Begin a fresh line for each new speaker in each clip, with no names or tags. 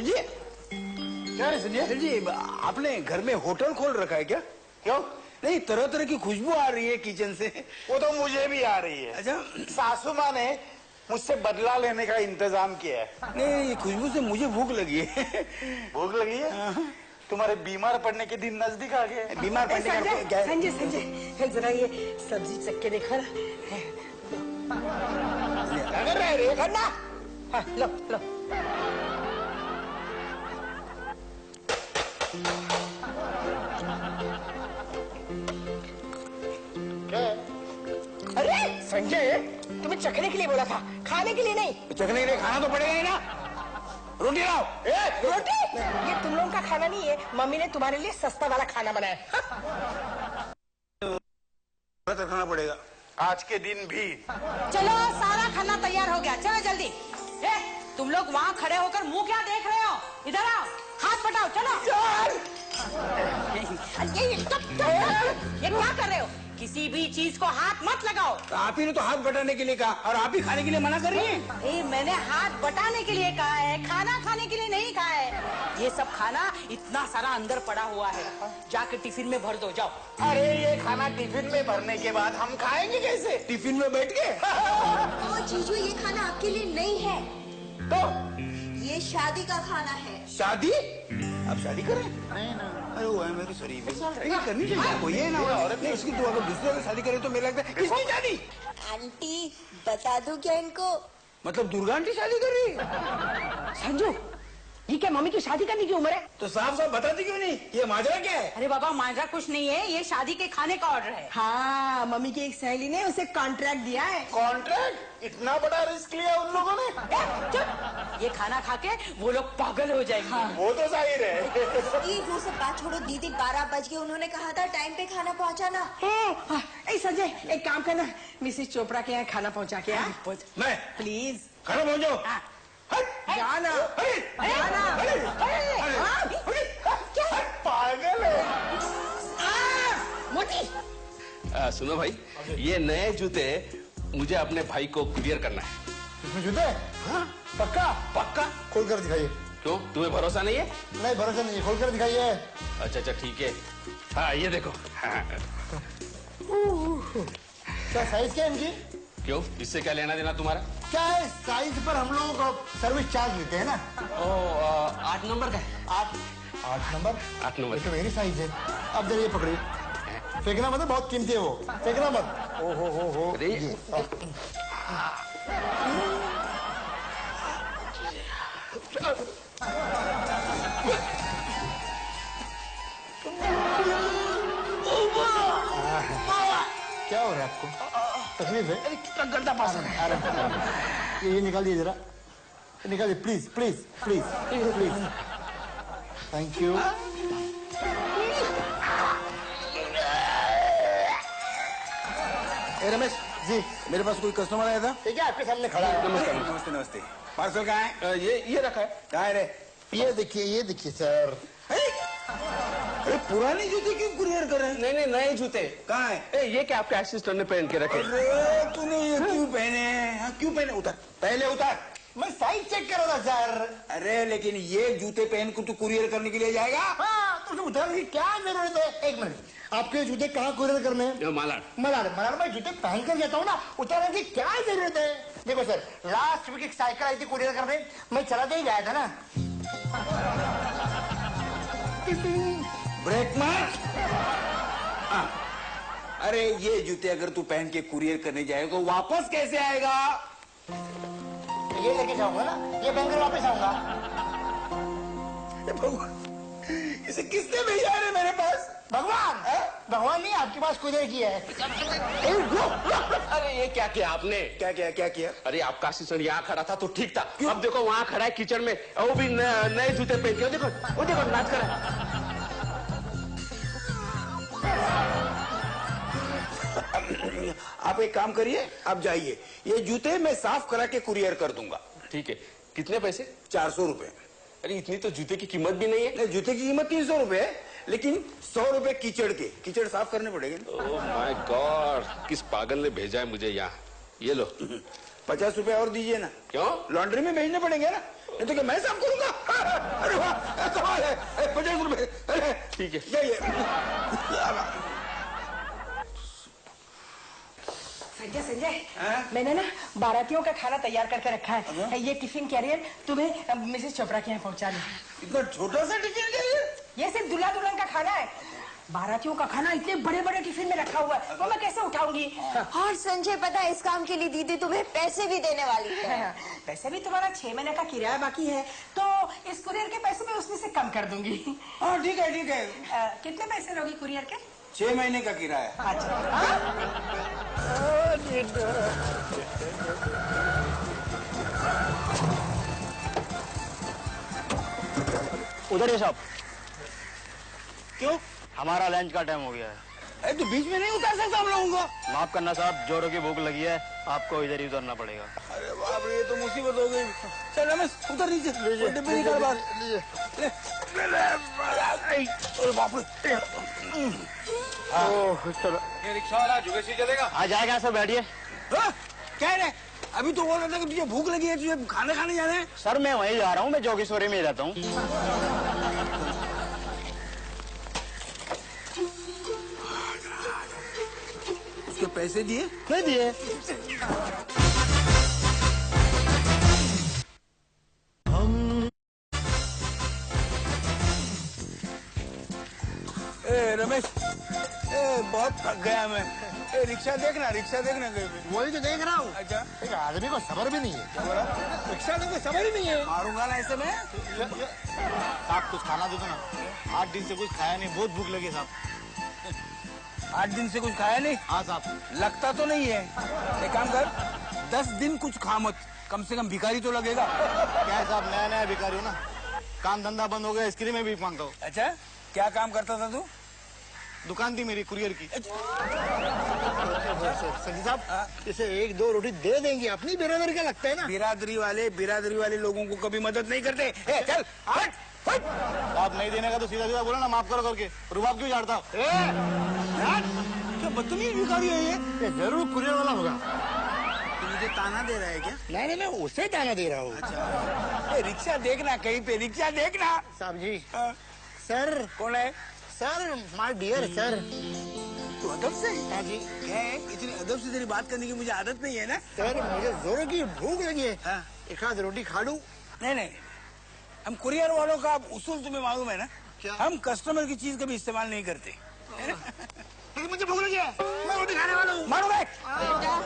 जी
क्या है संजय
जी, आपने घर में होटल खोल रखा है क्या?
क्यों?
नहीं, तरह तरह की खुशबू आ रही है किचन से।
वो तो मुझे भी आ रही है।
अच्छा,
सासू माँ ने मुझसे बदला लेने का इंतजाम किया है।
नहीं, खुशबू से मुझे भूख लगी है।
भूख लगी है? तुम्हारे बीमार पड़ने के दिन नजदीक आ गए।
बीमार पड़ने का क्या?
संजय संजय जरा ये सब्जी चख के देखो ना।
क्या कर रहे रे?
करना। हाँ, लो लो। अरे संजय, तुम्हें चखने के लिए बोला था, खाने के लिए नहीं।
चखने के लिए खाना तो पड़ेगा ही ना। रोटी लाओ।
रोटी? ये तुम लोगों का खाना नहीं है, मम्मी ने तुम्हारे लिए सस्ता वाला खाना बनाया।
खाना पड़ेगा
आज के दिन भी।
चलो, सारा खाना तैयार हो गया, चलो जल्दी। तुम लोग वहाँ खड़े होकर मुंह क्या देख रहे हो? इधर आओ, हाथ बटाओ, चलो। ये क्या कर रहे हो? किसी भी चीज को हाथ मत लगाओ।
तो आप ही ने तो हाथ बटाने के लिए कहा और आप ही खाने के लिए मना कर रही हैं।
मैंने हाथ बटाने के लिए कहा है, खाना खाने के लिए नहीं कहा है। ये सब खाना इतना सारा अंदर पड़ा हुआ है, जाके टिफिन में भर दो, जाओ।
अरे ये खाना टिफिन में भरने के बाद हम खाएंगे कैसे?
टिफिन में बैठ के?
तो जीजू, ये खाना आपके लिए नहीं है।
तो
ये शादी का खाना है।
शादी? आप शादी करें?
नहीं ना।
अरे वो है मेरी शरीफ है, करनी चाहिए कोई है ना औरत ने इसकी। तो अगर दूसरे से शादी करे तो मेरे लगता है किसकी शादी?
आंटी बता दूं क्या इनको?
मतलब दुर्गा आंटी शादी कर रही है?
संजू, ये क्या मम्मी की शादी करने की उम्र है?
तो साफ साफ बताती क्यों नहीं? ये माजरा क्या है?
अरे बाबा, माजरा कुछ नहीं है, ये शादी के खाने का ऑर्डर है।
हाँ, मम्मी की एक सहेली ने उसे कॉन्ट्रैक्ट दिया है।
कॉन्ट्रैक्ट? इतना बड़ा रिस्क लिया उन लोगों ने?
ये खाना खा के वो लोग पागल हो जाएंगे। हाँ।
वो तो जाहिर है।
ये वो सब बात छोड़ो दीदी, 12 बज गए। उन्होंने कहा था टाइम पे खाना पहुंचाना।
संजय, एक काम करना, मिसेस चोपड़ा के यहाँ खाना पहुंचा के आ।
मैं
प्लीज
खाना पहुंचो।
जाना
पागल है।
मोटी।
सुनो भाई, ये नए जूते मुझे अपने भाई को कुरियर करना है।
इसमें जूते? हाँ? पक्का?
पक्का?
खोल कर दिखाइए।
क्यों, तुम्हें भरोसा नहीं है?
नहीं, भरोसा नहीं है, खोल कर दिखाइए।
अच्छा अच्छा ठीक है। हाँ ये देखो। हाँ।
क्या साइज क्या है इनकी?
क्यों, इससे क्या लेना देना तुम्हारा?
क्या है, साइज पर हम लोगों को सर्विस चार्ज लेते हैं ना।
8 नंबर का है।
8 नंबर?
8 नंबर
तो मेरी साइज है। अब जरा ये पकड़िए, फेंकना मत, बहुत कीमती है वो, फेंकना मत। ओ हो।
अरे
क्या हो रहा है आपको? तकलीफ है?
कितना गंदा पासन है।
अरे ये निकाल जरा, निकालिए please please please please. Thank you.
Ramesh
ji,
मेरे पास कोई कस्टमर आया था।
ठीक है, आपके सामने खड़ा है।
नमस्ते नमस्ते नमस्ते। पार्सल कहाँ है?
ये रखा है।
कहाँ है रे?
ये देखिए सर।
अरे पुरानी जूते क्यों कुरियर कर रहे हैं?
नहीं नए जूते।
कहाँ है?
ये क्या आपके असिस्टेंट ने पहन के रखे?
अरे तूने ये क्यों पहने हैं? हाँ, क्यों पहने? उतार, पहले उतार।
मैं साइज चेक कर रहा था सर।
अरे लेकिन ये जूते पहन को तू कुरियर करने के लिए जाएगा?
हाँ, तो उतारने की क्या जरूरत है? एक मिनट, आपके जूते कहाँ कुरियर करने हैं? मलाड में जूते पहन कर जाता हूँ ना, उतारने की क्या जरूरत है? देखो सर, लास्ट वीक एक साइकिल आई थी कुरियर करने, मैं चलाते ही गया था ना।
ब्रेक मार। अरे ये जूते अगर तू पहन के कुरियर करने जाएगा वापस कैसे आएगा?
ये लेके जाऊंगा ना, ये पहन कर वापस आऊंगा।
इसे किसने भेजा है मेरे पास?
भगवान है? भगवान नहीं, आपके पास कुरियर किया है।
अरे ये क्या किया आपने?
क्या किया?
अरे आपका असिस्टेंट यहाँ खड़ा था तो ठीक था। अब देखो वहाँ खड़ा है किचन में, वो भी नए जूते पहन के। वो देखो नाच कर रहा है।
आप एक काम करिए, आप जाइए, ये जूते मैं साफ करा के कुरियर कर दूंगा।
ठीक है, कितने पैसे?
400 रुपए।
अरे इतनी तो जूते की कीमत भी नहीं है।
जूते की कीमत 300 रुपए है, लेकिन 100 रुपए कीचड़ साफ करने पड़ेंगे।
ओह माय गॉड, किस पागल ने भेजा है मुझे यहाँ। ये लो।
50 रुपए और दीजिए ना।
क्यों?
लॉन्ड्री में भेजने पड़ेंगे ना। नहीं तो क्या मैं साफ करूंगा? अरे वाह कमाल है, 50 रुपए। अरे
ठीक है।
जाइए।
संजय संजय, मैंने ना बारातियों का खाना तैयार करके रखा है। ये टिफिन कैरियर तुम्हें मिसेस चोपड़ा के यहाँ पहुँचा लो।
इतना छोटा सा टिफिन कैरियर?
ये सिर्फ दूल्हा दुल्हन का खाना है। बारातियों का खाना इतने बड़े बड़े टिफिन में रखा हुआ है, वो मैं कैसे उठाऊंगी?
और संजय पता है, इस काम के लिए दीदी तुम्हें पैसे भी देने वाली है।
पैसे भी तुम्हारा 6 महीने का किराया बाकी है, तो इस कुरियर के पैसे में उसमें से कम कर दूंगी।
हाँ ठीक है ठीक है।
कितने पैसे लोगी कुरियर के?
6 महीने का किराया।
अच्छा।
उधर ही साहब,
क्यों?
हमारा लंच का टाइम हो गया है।
अरे तो बीच में नहीं उतार सकता हम लोगों को?
माफ करना साहब, जोरों की भूख लगी है, आपको इधर ही उतरना पड़ेगा।
अरे बाप रे, ये तो मुसीबत हो गई। चल रमेश उतर नीचे, डिब्बे निकाल बाहर। अरे बाप रे।
चलो
ये रिक्शा वाला जुगेशी चलेगा?
आ जाएगा सर, बैठिए।
क्या है? अभी तो बोल रहा था कि तुझे भूख लगी है, तुझे खाना खाने जाना है।
सर मैं वहीं जा रहा हूँ, मैं जोगेश्वरी में ही रहता हूँ।
उसके पैसे दिए?
नहीं दिए।
रमेश, बहुत थक गया मैं। रिक्शा देखना कहीं पे।
वही तो देख रहा हूँ।
अच्छा,
एक आदमी को सबर भी नहीं है।
रिक्शा तो कोई समझ ही नहीं है। मारूंगा ना ऐसे में।
साहब कुछ खाना दे दो ना, 8 दिन से कुछ खाया नहीं, बहुत भूख लगी साहब।
8 दिन से कुछ खाया नहीं?
हाँ साहब।
लगता तो नहीं है। एक काम कर, 10 दिन कुछ खा मत, कम से कम भिखारी तो लगेगा।
क्या है साहब, नया नया भिखारी हूँ ना, काम धंधा बंद हो गया, इसके लिए मैं भी मांगता हूँ।
अच्छा, क्या काम करता था तू?
दुकान थी मेरी कुरियर की। संजय साहब, इसे 1-2 रोटी दे देंगे, अपनी बिरादरी का लगता है ना।
बिरादरी वाले लोगों को कभी मदद नहीं करते। चल हट हट।
आप नहीं देने का तो सीधा सीधा बोला ना, माफ करो करके। रुबाब क्यों झाड़ता हो?
क्या बदतमीज भिखारी है ये?
जरूर कुरियर वाला होगा।
तू मुझे ताना दे रहा है क्या?
नहीं, मैं उसे ताना दे रहा हूँ।
अच्छा, रिक्शा देखना कहीं पे, रिक्शा देखना।
साहब जी।
हाँ।
सर।
कौन है?
Sir, my dear sir.
तू अदब से?
हाँ जी।
क्या है, इतनी अदब से तेरी बात करने की मुझे आदत नहीं है ना।
सर मुझे जोरों की भूख लगी है।
हाँ।
एक आध रोटी खा लूं?
नहीं, हम कुरियर वालों का उसूल तुम्हें मालूम है ना?
क्या?
हम कस्टमर की चीज कभी इस्तेमाल नहीं करते।
लेकिन मुझे भूख लगी है, मैं रोटी खाने वाला हूँ।
मारो बैठ।
बेटा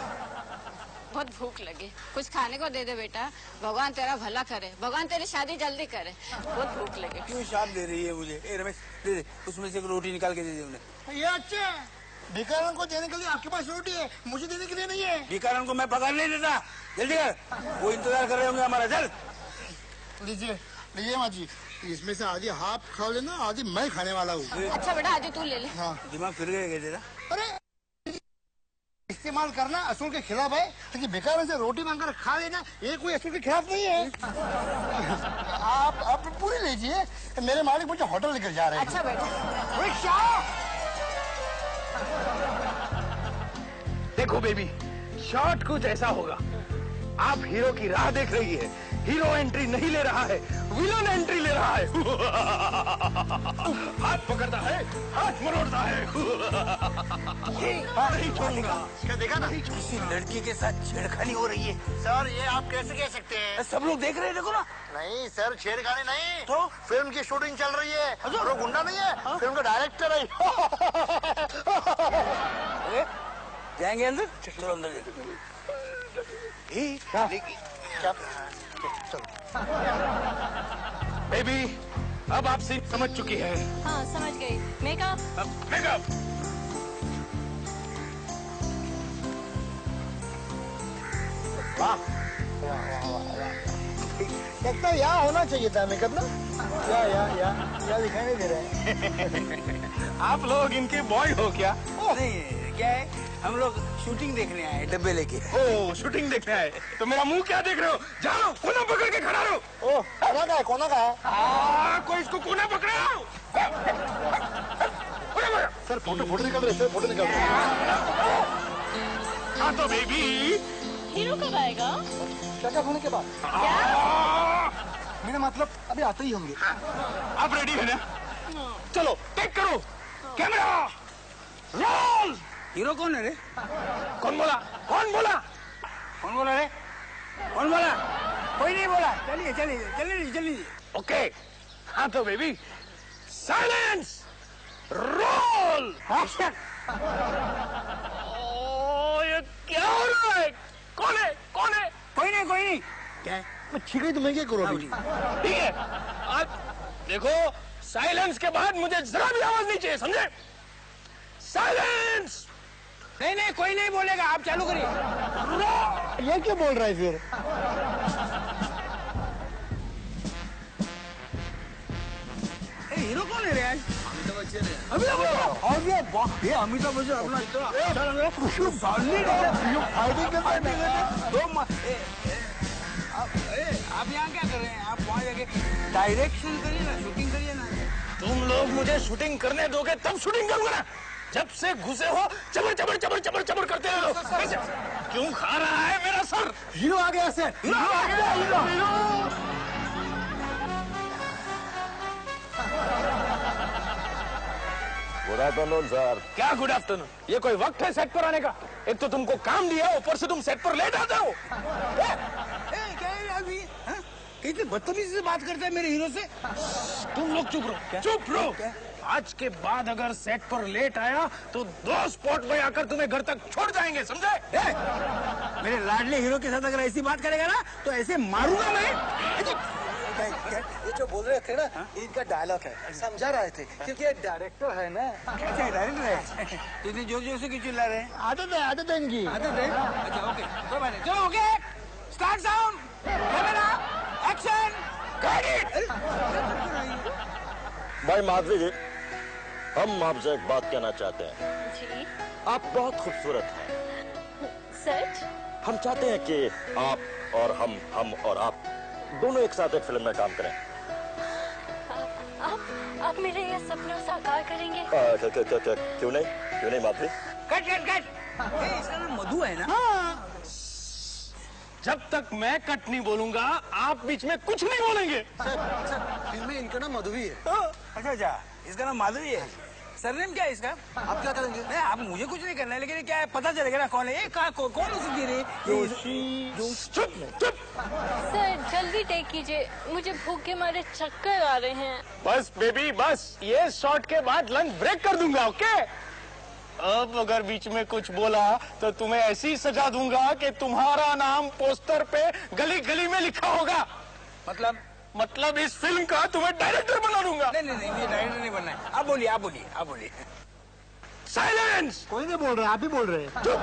बहुत भूख लगी, कुछ खाने को दे दे बेटा, भगवान तेरा भला करे, भगवान तेरी शादी जल्दी करे, बहुत भूख लगी।
क्यों शाप दे रही है मुझे? रमेश दे, उसमें से एक रोटी निकाल के दे दे उन्हें।
ये अच्छा, भिखारन को देने के लिए आपके पास रोटी है, मुझे देने के लिए नहीं है।
भिखारन को मैं पगार नहीं देता। जल्दी कर, वो इंतजार कर रहे होंगे हमारा। चल
लीजिए माँ जी, इसमें से आधी हाफ खा लेना, आधी मैं खाने वाला हूँ।
अच्छा बेटा आदि तू ले ले।
हाँ।
दिमाग फिर गया क्या तेरा?
अरे इस्तेमाल करना असूल के खिलाफ है, लेकिन बेकार से रोटी मांगकर खा लेना ये कोई असूल के खिलाफ नहीं है। आप पूरी लीजिए, मेरे मालिक मुझे होटल लेकर जा रहे हैं।
अच्छा बेटा।
देखो बेबी, शॉट कुछ ऐसा होगा। आप हीरो की राह देख रही है, हीरो एंट्री नहीं ले रहा है, विलन एंट्री ले रहा है। हाथ पकड़ता है, हाथ मरोड़ता है। नहीं छोड़ूंगा।
क्या देखा ना,
किसी लड़की के साथ छेड़खानी हो रही है।
सर ये आप कैसे कह सकते हैं?
सब लोग देख रहे हैं, देखो ना।
नहीं सर, छेड़खानी नहीं
तो
फिल्म की शूटिंग चल रही है। और वो गुंडा नहीं है, फिल्म का डायरेक्टर है।
जाएंगे अंदर? चलो अंदर।
बेबी, अब आप सीन समझ चुकी है।
हाँ समझ गई। मेकअप।
मेकअप।
लगता है यहाँ होना चाहिए था मेकअप ना। या दिखाई नहीं दे रहा है।
आप लोग इनके बॉय हो क्या?
नहीं, क्या है, हम लोग शूटिंग देखने आए डब्बे लेके।
ओ शूटिंग देखने आए, तो मेरा मुंह क्या देख रहे हो? जाओ कोना पकड़ के खड़ा रहो।
ओ कोना का है।
कोई इसको कोना पकड़ाओ।
सर फोटो निकाल रहे, सर फोटो निकाल रहे।
हाँ तो बेबी,
हीरो कब आएगा?
चेकअप होने के बाद।
क्या?
मेरा मतलब अभी आते ही होंगे।
आप रेडी है ना? चलो टेक करो, कैमरा रोल।
हीरो कौन है रे?
कौन बोला? कौन बोला?
कौन बोला रे? कौन बोला? कोई नहीं बोला। चलिए चलिए चलिए चलिए।
ओके, हाँ तो बेबी साइलेंस रोल। ये क्या हो रहा है? कौन है? कौन है?
कोई नहीं कोई नहीं।
क्या है? ठीक है, तुम्हें क्या करो अभी?
ठीक है, आप देखो साइलेंस के बाद मुझे जरा भी आवाज नहीं चाहिए, समझे? साइलेंस।
नहीं नहीं कोई नहीं बोलेगा, आप चालू करिए।
ये क्या बोल रहा है फिर?
हीरो कौन है रे आज? अमिताभ बच्चन है। अमिताभ बच्चन ये अमिताभ बच्चन अपना इतना आप यहाँ क्या कर रहे हैं? आप वहाँ जाके डायरेक्शन करिए ना, शूटिंग करिए ना।
तुम लोग मुझे शूटिंग करने दोगे तब शूटिंग करूंगा ना। जब से घुसे हो चबर चबर चबर चबर चबर करते रहो। क्यों खा रहा है मेरा सर?
हीरो आ गया सर, हीरो आ गया, हीरो।
Good afternoon sir.
क्या गुड आफ्टरनून? ये कोई वक्त है सेट पर आने का? एक तो तुमको काम दिया, ऊपर से तुम सेट पर लेट आते हो।
क्या है अभी? कितनी बदतमीजी से बात करते हैं मेरे हीरो से।
तुम लोग चुप रहो, चुप रहो। आज के बाद अगर सेट पर लेट आया तो 2 स्पॉट में आकर तुम्हें घर तक छोड़ जाएंगे, समझे?
मेरे लाडले हीरो के साथ अगर ऐसी बात करेगा ना तो ऐसे मारूंगा मैं।
ये जो बोल रहे थे ना, इनका डायलॉग है, समझा रहे थे, क्योंकि ये डायरेक्टर है ना।
कैसे डायरेक्टर है? इतने जोर जोर से क्यों चिल्ला रहे हैं?
आदत है इनकी।
आदत है? अच्छा ओके, कोई बात नहीं। चलो okay, start sound, camera, action, cut it.
भाई माधवी जी, हम आपसे एक बात कहना चाहते हैं।
जी
आप बहुत खूबसूरत हैं।
सच?
हम चाहते हैं कि आप और हम और आप दोनों एक साथ एक फिल्म में काम करें।
आप मेरे ये सपना साकार करेंगे?
क्यों नहीं माधवी?
Cut cut cut. इसका नाम मधु है ना?
जब तक मैं कट नहीं बोलूंगा आप बीच में कुछ नहीं बोलेंगे।
फिल्म में इनका नाम मधुवी है।
अच्छा अच्छा, इसका नाम माधवी है। सरनेम क्या है इसका?
आप क्या करेंगे?
नहीं, आप मुझे कुछ नहीं करना है, लेकिन क्या है पता चलेगा ना कौन है ये? कौन उसे दे रही?
चुप चुप।
सर जल्दी टेक कीजिए, मुझे भूख के मारे चक्कर आ रहे हैं।
बस बेबी बस, ये शॉट के बाद लंच ब्रेक कर दूंगा, ओके? अब अगर बीच में कुछ बोला तो तुम्हें ऐसी सजा दूंगा कि तुम्हारा नाम पोस्टर पे गली गली में लिखा होगा। मतलब इस फिल्म का तुम्हें डायरेक्टर बना दूंगा।
नहीं नहीं नहीं, मुझे डायरेक्टर नहीं बनना है। आप बोलिए आप बोलिए आप बोलिए।
साइलेंस।
कोई नहीं बोल रहा, आप ही बोल रहे हैं।
चुप।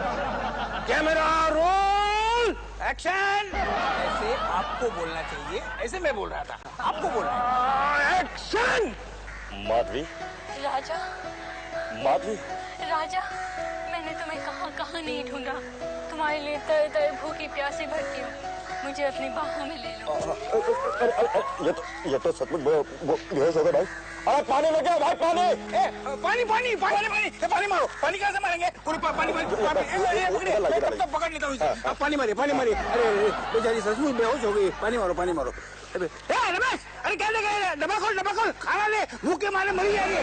Camera roll,
action. ऐसे आपको बोलना चाहिए, ऐसे मैं बोल रहा था, आपको बोलना है।
एक्शन।
माधवी,
राजा
माधवी,
राजा, मैंने तुम्हें कहाँ नहीं ढूंढा। तुम्हारे लिए तर तर भूखी प्यासी भटकी हूँ, मुझे अपनी बाहों में ले लो।
ये तो सचमुच बेहोश हो गए भाई। अरे पानी लेके आओ भाई, पानी।
पानी पानी पानी पानी पानी मारो। पानी कहाँ से मारेंगे? पानी पानी पकड़ लेता हूँ इसे। आप पानी मारिए पानी मारिए। अरे बेचारी सचमुच बेहोश हो गई। पानी मारो पानी मारो। रमेश, अरे क्या लेगा? डब्बा खोल, खाना ले, भूख के मारे मरी जाएगी।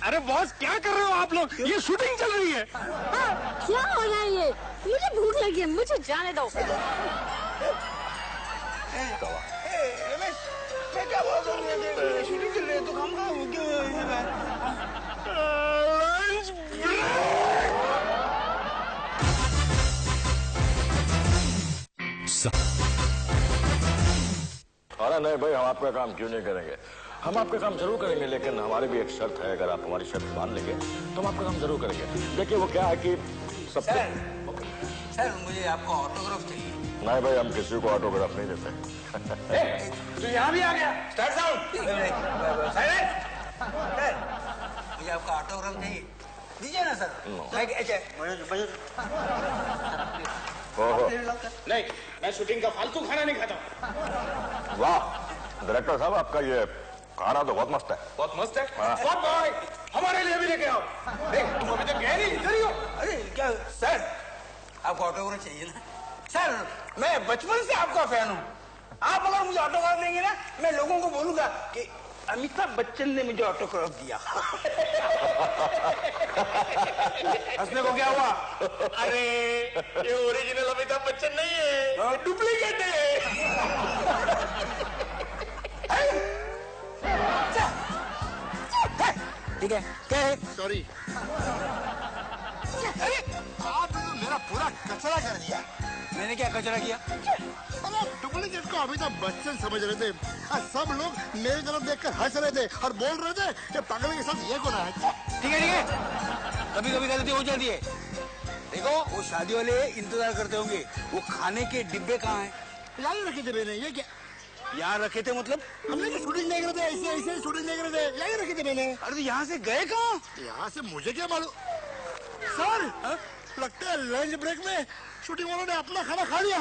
अरे बॉस क्या कर रहे हो आप लोग? ये शूटिंग चल रही है।
क्या हो रहा है ये? मुझे भूख लगी है, मुझे जाने दो।
रमेश, मैं क्या बोल रहा हूँ? शूटिंग चल रही है तो काम क्यों?
Lunch break.
अरे नहीं भाई, हम आपका काम क्यों नहीं करेंगे? हम आपका काम जरूर करेंगे, लेकिन हमारी भी एक शर्त है। अगर आप हमारी शर्त मान लेंगे तो हम आपका काम जरूर करेंगे। देखिए वो क्या है कि सबसे
सर मुझे आपका ऑटोग्राफ चाहिए।
नहीं भाई, हम किसी को ऑटोग्राफ नहीं देते।
तो यहाँ भी आ गया। स्टार्ट साउंड, मुझे आपका ऑटोग्राफ चाहिए, दीजिए ना सर।
नहीं, मैं शूटिंग का फालतू खाना नहीं खाता।
वाह डायरेक्टर साहब, आपका ये खाना तो बहुत मस्त है।
बहुत मस्त है। बहुत भाई, हमारे लिए भी लेके आओ। तुम अभी तक गए नहीं, इधर ही हो।
अरे क्या सर, आपको ऑटोग्राफ चाहिए ना? सर मैं बचपन से आपका फैन हूँ। आप अगर मुझे ऑटोग्राफ देंगे ना, मैं लोगों को बोलूंगा कि अमिताभ बच्चन ने मुझे ऑटोग्राफ दिया। हंसने को क्या हुआ?
अरे ये ओरिजिनल अमिताभ बच्चन नहीं है,
डुप्लीकेट है। ठीक है, क्या है?
सॉरी। अरे आपने तो मेरा पूरा कचरा कर दिया।
मैंने क्या कचरा किया?
अरे डुप्लीकेट को अमिताभ बच्चन समझ रहे थे और सब लोग मेरी तरफ देखकर हंस रहे थे और बोल रहे थे कि पागल के साथ ये कौन है।
ठीक है, ठीक है, कभी कभी गलती हो जाती है। देखो वो शादी वाले इंतजार करते होंगे, वो खाने के डिब्बे कहाँ हैं?
यही रखे थे मैंने। ये क्या
यहाँ रखे थे मतलब?
हमने तो शूटिंग देख रहे थे, ऐसे ऐसे शूटिंग देख रहे थे, यही रखे थे मैंने।
अरे तो यहाँ से गए कहाँ?
यहाँ से मुझे क्या मालूम सर। लगता है लंच ब्रेक में शूटिंग वालों ने अपना खाना खा लिया।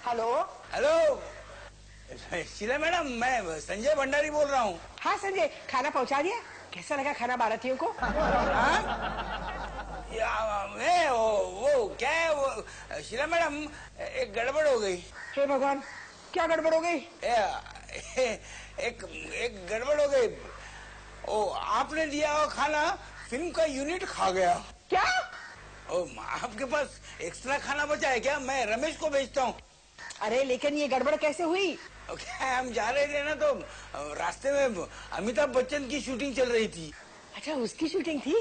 हेलो।
हेलो शीला मैडम, मैं संजय भंडारी बोल रहा हूँ।
हाँ संजय, खाना पहुंचा दिया? कैसा लगा खाना बारातियों को?
वो क्या है, वो शीला मैडम एक गड़बड़ हो गई।
हे भगवान, क्या गड़बड़ हो गई?
एक गड़बड़ हो गई। ओ आपने दिया हुआ खाना फिल्म का यूनिट खा गया।
क्या?
ओ आपके पास एक्स्ट्रा खाना बचा है क्या? मैं रमेश को भेजता हूँ।
अरे लेकिन ये गड़बड़ कैसे हुई?
क्या हम जा रहे थे ना, तो रास्ते में अमिताभ बच्चन की शूटिंग चल रही थी।
अच्छा उसकी शूटिंग थी?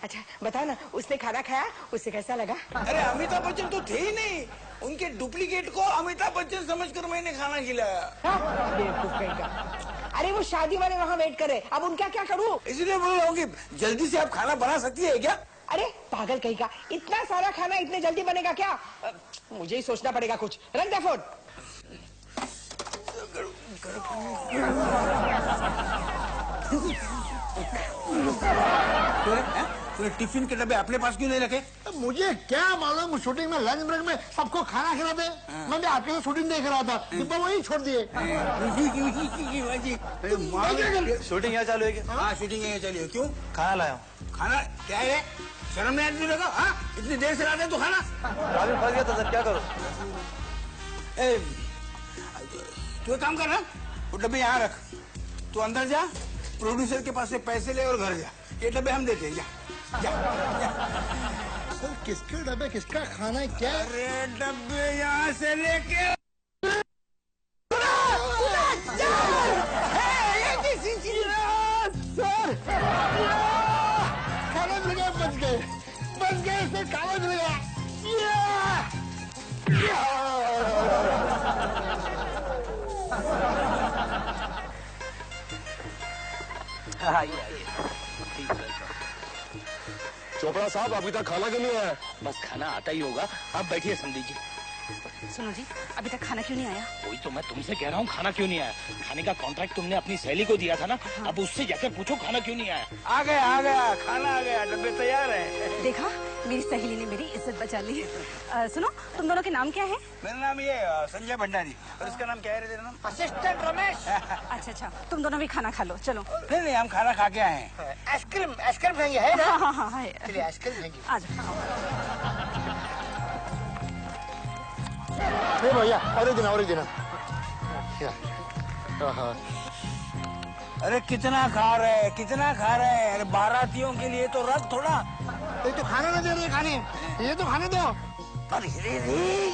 अच्छा बता ना, उसने खाना खाया, उससे कैसा लगा?
अरे अमिताभ बच्चन तो थे ही नहीं, उनके डुप्लीकेट को अमिताभ बच्चन समझकर मैंने खाना खिलाया।
बेवकूफ कहीं का। अरे वो शादी वाले वहाँ वेट करे, अब उनका क्या करूँ?
इसलिए बोल रहा हूँ कि जल्दी से आप खाना बना सकती है क्या?
अरे पागल कहीं का, इतना सारा खाना इतने जल्दी बनेगा क्या? मुझे ही सोचना पड़ेगा कुछ। रख दे फोन।
तूने टिफिन के डब्बे अपने पास क्यों नहीं रखे?
मुझे क्या मालूम, शूटिंग में लंच ब्रेक में सबको खाना खिलाते। मैं भी आपके साथ शूटिंग देख रहा था, डिब्बा वहीं छोड़ दिए।
शूटिंग यहाँ चालू है क्या?
हाँ शूटिंग यहाँ चली है। क्यों?
खाना लाया हूँ।
खाना क्या है? शर्म नहीं आती लगा? हाँ इतनी देर से लाते हैं तो खाना।
ट्रैफिक फंस गया था सर, क्या करो?
तू एक काम कर ना, वो डब्बे यहाँ रख, तू अंदर जा, प्रोड्यूसर के पास से पैसे ले और घर जा। ये डब्बे हम देते हैं, जा जा जा।
सर किसके डब्बे किसका खाना है क्या?
अरे डब्बे यहाँ से लेके
सर खाना मिल गया, बच गए सर, खाना मिल गया।
चोपड़ा साहब अभी तक खाना क्यों नहीं आया?
बस खाना आता ही होगा, आप बैठिए समझी जी।
सुनो जी, अभी तक खाना क्यों नहीं आया?
वही तो मैं तुमसे कह रहा हूँ, खाना क्यों नहीं आया? खाने का कॉन्ट्रैक्ट तुमने अपनी सहेली को दिया था ना, अब उससे जाकर पूछो खाना क्यों नहीं आया।
आ गया खाना आ गया, डब्बे तैयार है।
देखा, मेरी सहेली ने मेरी इज्जत बचा ली। सुनो, तुम दोनों के नाम क्या है?
मेरा नाम ये संजय भंडारी, और इसका नाम क्या है? तेरा नाम?
असिस्टेंट रमेश।
अच्छा, तुम दोनों भी खाना खा लो, चलो।
नहीं हम खाना खा के आए हैं।
आइसक्रीम खाएंगे है ना?
हाँ है।
चलिए आइसक्रीम खाएंगे।
आ जाओ।
भैया और एक दिन
अरे कितना खा रहे? अरे बारातियों के लिए तो रख थोड़ा।
ये तो खाना ना दे रहे खाने, ये तो खाने दो।
अरे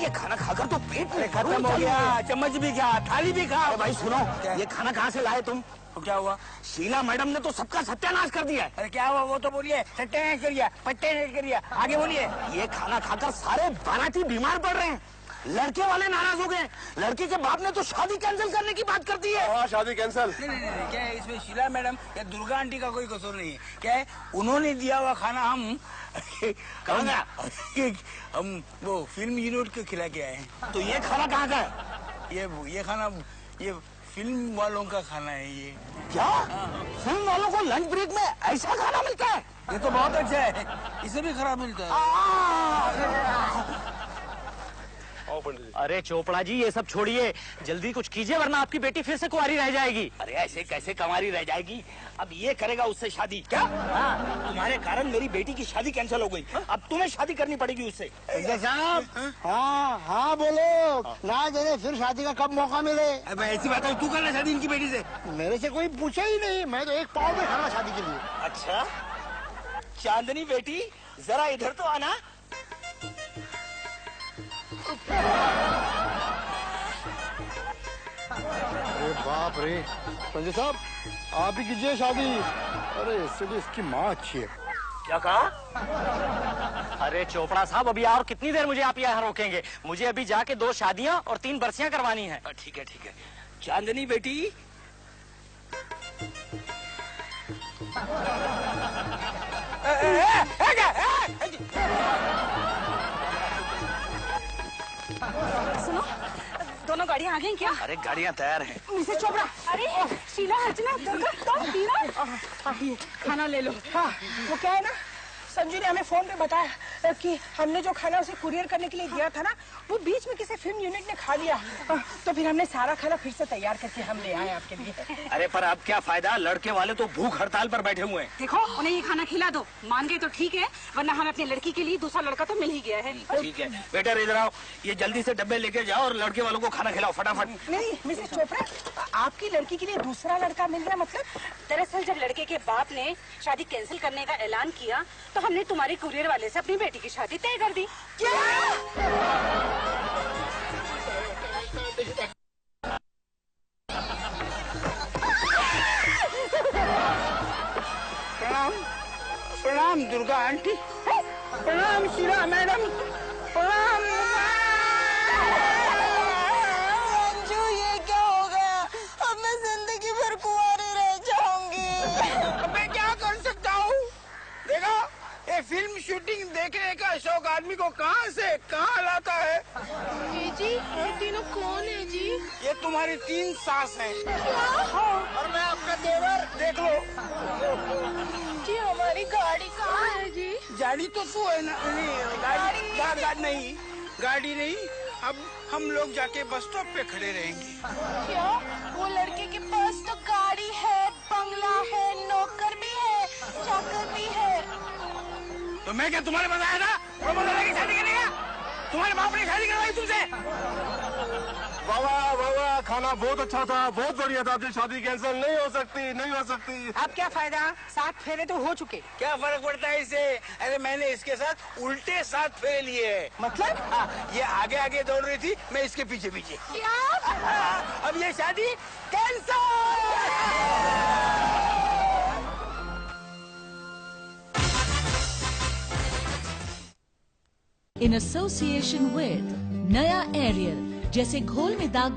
ये खाना खाकर तो पेट में खत्म हो गया। चम्मच भी खा, थाली भी खा।
भाई सुनो, ये खाना कहाँ से लाए तुम?
तो क्या हुआ?
शीला मैडम ने तो सबका सत्यानाश कर दिया है।
अरे क्या हुआ वो तो बोलिए। सत्यानाश कर दिया, पत्यानाश कर दिया, आगे बोलिए।
ये खाना खाकर सारे बाराती बीमार पड़ रहे हैं, लड़के वाले नाराज हो गए। लड़के के बाप ने तो शादी कैंसिल करने की बात कर दी है।
हाँ शादी कैंसिल।
नहीं, क्या है इसमें शीला मैडम या दुर्गा आंटी का कोई कसूर नहीं है। क्या है, उन्होंने दिया हुआ खाना हम वो फिल्म यूनिट के खिला के आए हैं।
तो ये खाना कहाँ का है?
ये खाना ये फिल्म वालों का खाना है। ये
क्या फिल्म वालों को लंच ब्रेक में ऐसा खाना मिलता है?
ये तो बहुत अच्छा है, इसे भी खराब मिलता है।
अरे चोपड़ा जी, ये सब छोड़िए, जल्दी कुछ कीजिए वरना आपकी बेटी फिर से कुंवारी रह जाएगी।
अरे ऐसे कैसे कुंवारी रह जाएगी? अब ये करेगा उससे शादी क्या? हाँ, तुम्हारे कारण मेरी बेटी की शादी कैंसिल हो गई। अब तुम्हें शादी करनी पड़ेगी उससे।
साहब, हाँ हाँ बोलो ना जाने फिर शादी का कब मौका मिले।
अब ऐसी बात है, तू कर ले शादी इनकी बेटी से।
मेरे से कोई पूछा ही नहीं, मैं तो एक पाँव में खड़ा शादी के लिए।
अच्छा चांदनी बेटी, जरा इधर तो आना।
अरे बाप रे, संजय साहब आप ही कीजिए शादी। अरे इससे भी इसकी माँ अच्छी है।
क्या कहा?
अरे चोपड़ा साहब, अभी और कितनी देर मुझे आप यहाँ रोकेंगे? मुझे अभी जाके 2 शादियाँ और 3 बरसियाँ करवानी है।
ठीक है ठीक है। चांदनी बेटी,
सुनो, दोनों गाड़ियाँ आ गई क्या?
अरे गाड़ियाँ तैयार हैं।
मिसेस चोपड़ा, अरे शीला, अर्चना, दुर्गा, तुम तीनों खाना ले लो। हाँ, वो क्या है ना, संजू ने हमें फोन पे बताया कि हमने जो खाना उसे कुरियर करने के लिए दिया था ना, वो बीच में किसी फिल्म यूनिट ने खा लिया। तो फिर हमने सारा खाना फिर से तैयार करके हम ले आए आपके लिए।
अरे पर अब क्या फायदा, लड़के वाले तो भूख हड़ताल पर बैठे हुए हैं।
देखो, उन्हें ये खाना खिला दो, मान गए तो ठीक है, वरना हमें अपनी लड़की के लिए दूसरा लड़का तो मिल ही गया है।
ठीक है बेटा, इधर आओ, ये जल्दी से डब्बे लेके जाओ और लड़के वालों को खाना खिलाओ फटाफट।
नहीं मिसेस चोपड़ा, आपकी लड़की के लिए दूसरा लड़का मिल गया मतलब?
दरअसल जब लड़के के बाप ने शादी कैंसिल करने का ऐलान किया तो हमने तुम्हारे कुरियर वाले से अपनी बेटी की शादी तय कर दी।
प्रणाम प्रणाम दुर्गा आंटी, प्रणाम शीला मैडम, प्रणाम।
अंजू ये क्या हो गया? अब मैं जिंदगी भर कुंवारी रह जाऊंगी।
मैं क्या कर सकता हूँ? देखो, ये फिल्म शूटिंग देखने का शौक आदमी को कहाँ से कहाँ लाता है।
जी, ये तीनों कौन है जी?
ये तुम्हारी 3 सास हैं। और मैं आपका देवर, देख लो।
जी हमारी गाड़ी कहाँ है जी?
गाड़ी तो तू है ना? नहीं गाड़ी नहीं, गाड़ी नहीं। अब हम लोग जाके बस स्टॉप पे खड़े रहेंगे।
क्या वो लड़के के पास तो गाड़ी है, बंगला है, नौकर भी है, चाकर भी है।
तो मैं क्या तुम्हारे पास आया था प्रमोद की शादी करेगा? तुम्हारे बाप ने शादी करवाई तुमसे?
वाह वाह, खाना बहुत अच्छा था, बहुत बढ़िया था। आपकी शादी कैंसिल नहीं हो सकती, नहीं हो सकती।
अब क्या फायदा, 7 फेरे तो हो चुके।
क्या फर्क पड़ता है इससे? अरे मैंने इसके साथ उल्टे 7 फेरे लिए हैं।
मतलब?
ये आगे आगे दौड़ रही थी, मैं इसके पीछे पीछे। क्या? अब ये शादी कैंसिल।
इन एसोसिएशन विद नया एरियल, जैसे घोल में दाग